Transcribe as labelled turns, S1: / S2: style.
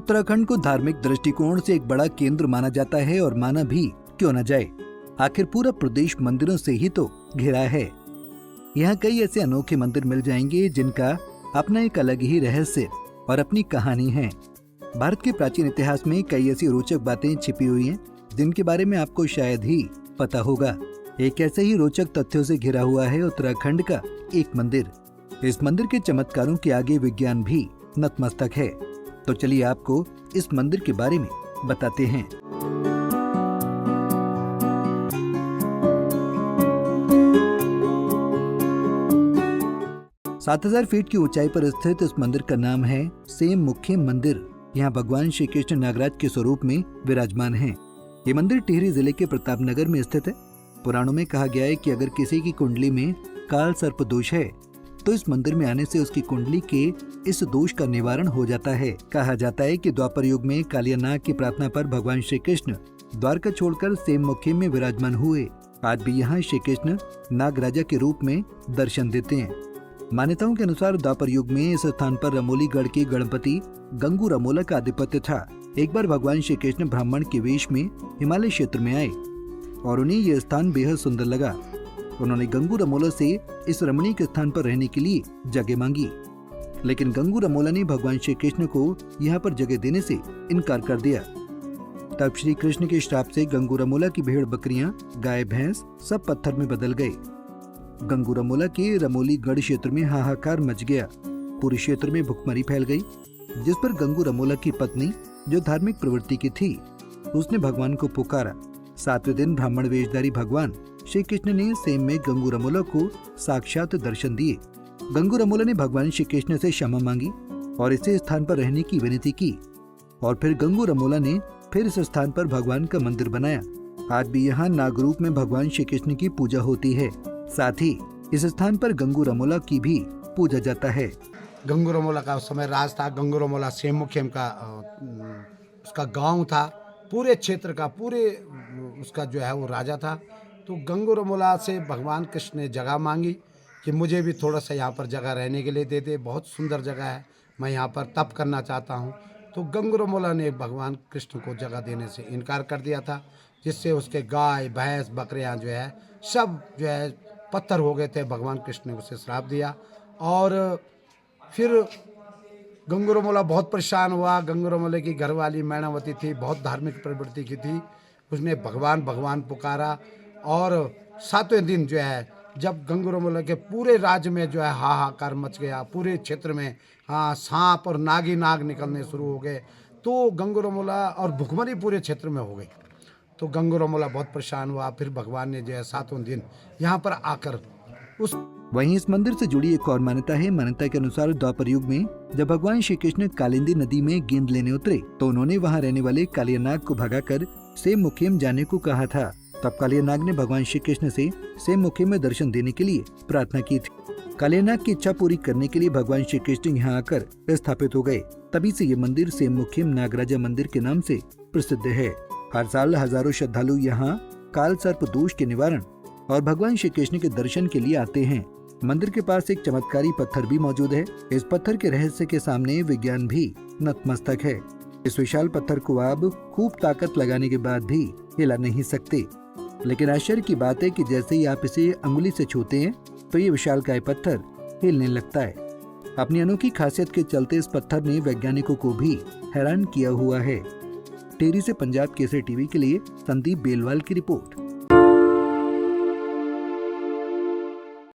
S1: उत्तराखंड को धार्मिक दृष्टिकोण से एक बड़ा केंद्र माना जाता है और माना भी क्यों न जाए। आखिर पूरा प्रदेश मंदिरों से ही तो घिरा है। यहाँ कई ऐसे अनोखे मंदिर मिल जाएंगे जिनका अपना एक अलग ही रहस्य और अपनी कहानी है। भारत के प्राचीन इतिहास में कई ऐसी रोचक बातें छिपी हुई हैं जिनके बारे में आपको शायद ही पता होगा। एक ऐसे ही रोचक तथ्यों से घिरा हुआ है उत्तराखंड का एक मंदिर। इस मंदिर के चमत्कारों के आगे विज्ञान भी नतमस्तक है। तो चलिए आपको इस मंदिर के बारे में बताते हैं। 7000 फीट की ऊंचाई पर स्थित इस मंदिर का नाम है सेम मुखिम मंदिर। यहाँ भगवान श्री कृष्ण नागराज के स्वरूप में विराजमान हैं। ये मंदिर टिहरी जिले के प्रतापनगर में स्थित है। पुराणों में कहा गया है कि अगर किसी की कुंडली में काल सर्प दोष है तो इस मंदिर में आने से उसकी कुंडली के इस दोष का निवारण हो जाता है। कहा जाता है कि द्वापर युग में कालिया नाग की प्रार्थना पर भगवान श्री कृष्ण द्वारका छोड़कर सेम मुखिम में विराजमान हुए। आज भी यहाँ श्री कृष्ण नाग राजा के रूप में दर्शन देते हैं। मान्यताओं के अनुसार द्वापर युग में इस स्थान पर रमोली गढ़ के गणपति गंगू रमोला का आधिपत्य था। एक बार भगवान श्री कृष्ण ब्राह्मण के वेश में हिमालय क्षेत्र में आए और उन्हें यह स्थान बेहद सुंदर लगा। उन्होंने गंगू रमोला से इस रमणीक स्थान पर रहने के लिए जगह मांगी, लेकिन गंगू रमोला ने भगवान श्री कृष्ण को यहाँ पर जगह देने से इनकार कर दिया। तब श्री कृष्ण के श्राप से गंगू रमोला की भेड़ बकरियां, गाय भैंस सब पत्थर में बदल गए। गंगू रमोला के रमोली गढ़ क्षेत्र में हाहाकार मच गया। पूरे क्षेत्र में भुखमरी फैल गई, जिस पर गंगू रमोला की पत्नी, जो धार्मिक प्रवृत्ति की थी, उसने भगवान को पुकारा। 7वें दिन ब्राह्मण वेशधारी भगवान श्री कृष्ण ने सेम में गंगू रमोला को साक्षात दर्शन दिए। गंगू रमोला ने भगवान श्री कृष्ण से क्षमा मांगी और इसी स्थान पर रहने की विनती की और फिर गंगू रमोला ने फिर इस स्थान पर भगवान का मंदिर बनाया। आज भी यहाँ नाग रूप में भगवान श्री कृष्ण की पूजा होती है। साथ ही इस स्थान पर गंगू रमोला की भी पूजा जाता है।
S2: गंगू रमोला का उस समय राज था। गंगू रमोला सेम मुखिम का उसका गांव था। पूरे क्षेत्र का पूरे उसका जो है वो राजा था। तो गंगू रमोला से भगवान कृष्ण ने जगह मांगी कि मुझे भी थोड़ा सा यहाँ पर जगह रहने के लिए दे दे, बहुत सुंदर जगह है, मैं यहाँ पर तप करना चाहता हूँ। तो गंगू रमोला ने भगवान कृष्ण को जगह देने से इनकार कर दिया था, जिससे उसके गाय भैंस बकरियाँ जो है सब जो है पत्थर हो गए थे। भगवान कृष्ण ने उसे श्राप दिया और फिर गंगू रमोला बहुत परेशान हुआ। गंगू रमोले की घरवाली मैनावती थी, बहुत धार्मिक प्रवृत्ति की थी। उसने भगवान पुकारा और 7वें दिन जो है जब गंगू रमोला के पूरे राज्य में जो है हाहाकार मच गया, पूरे क्षेत्र में सांप और नाग निकलने शुरू हो गए, तो गंगू रमोला और भुखमरी पूरे क्षेत्र में हो गई। तो गंगू रमोला बहुत परेशान हुआ। फिर भगवान ने जो है 7वें दिन यहाँ पर आकर
S1: वहीं इस मंदिर से जुड़ी एक और मान्यता है। मान्यता के अनुसार द्वापर युग में जब भगवान श्री कृष्ण कालिंदी नदी में गेंद लेने उतरे तो उन्होंने वहां रहने वाले कालिया नाग को भगाकर सेम मुखिम जाने को कहा था। तब कालिया नाग ने भगवान श्री कृष्ण से सेम मुखिम में दर्शन देने के लिए प्रार्थना की थी। कालिया नाग की इच्छा पूरी करने के लिए भगवान श्री कृष्ण यहाँ आकर स्थापित हो गए। तभी से ये मंदिर सेम मुखिम नागराजा मंदिर के नाम से प्रसिद्ध है। हर साल हजारों श्रद्धालु यहाँ काल सर्प दोष के निवारण और भगवान श्री कृष्ण के दर्शन के लिए आते हैं। मंदिर के पास एक चमत्कारी पत्थर भी मौजूद है। इस पत्थर के रहस्य के सामने विज्ञान भी नतमस्तक है। इस विशाल पत्थर को आप खूब ताकत लगाने के बाद भी हिला नहीं सकते, लेकिन आश्चर्य की बात है कि जैसे ही आप इसे अंगुली से छूते हैं तो ये विशालकाय पत्थर हिलने लगता है। अपनी अनोखी खासियत के चलते इस पत्थर ने वैज्ञानिकों को भी हैरान किया हुआ है। टिहरी से पंजाब केसरी टीवी के लिए संदीप बेलवाल की रिपोर्ट।